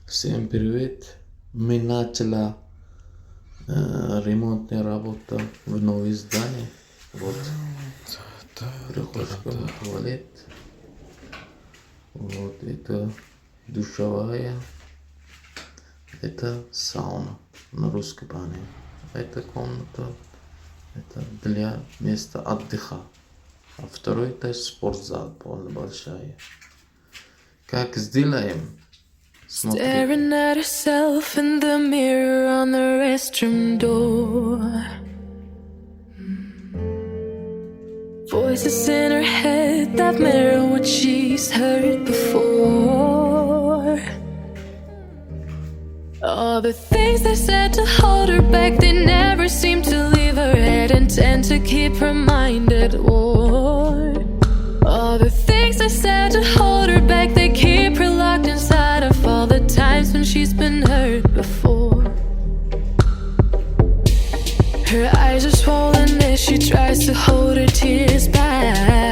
Всем привет! Мы начали ремонтные работы в новом здании. Вот. Приходишь в туалет. Вот это душевая. Это сауна на русской бане. Эта комната это для места отдыха. А второй это спортзал, полная большая. Как сделаем? Смотри. Staring at herself in the mirror on the restroom door. Voices in her head that mirror what she's heard before. All the things they said to hold her back, they never seem to leave her head and tend to keep her mind at war. All the things they said to hold her back, they keep her locked inside of all the times when she's been hurt before. Her eyes are swollen as she tries to hold her tears back.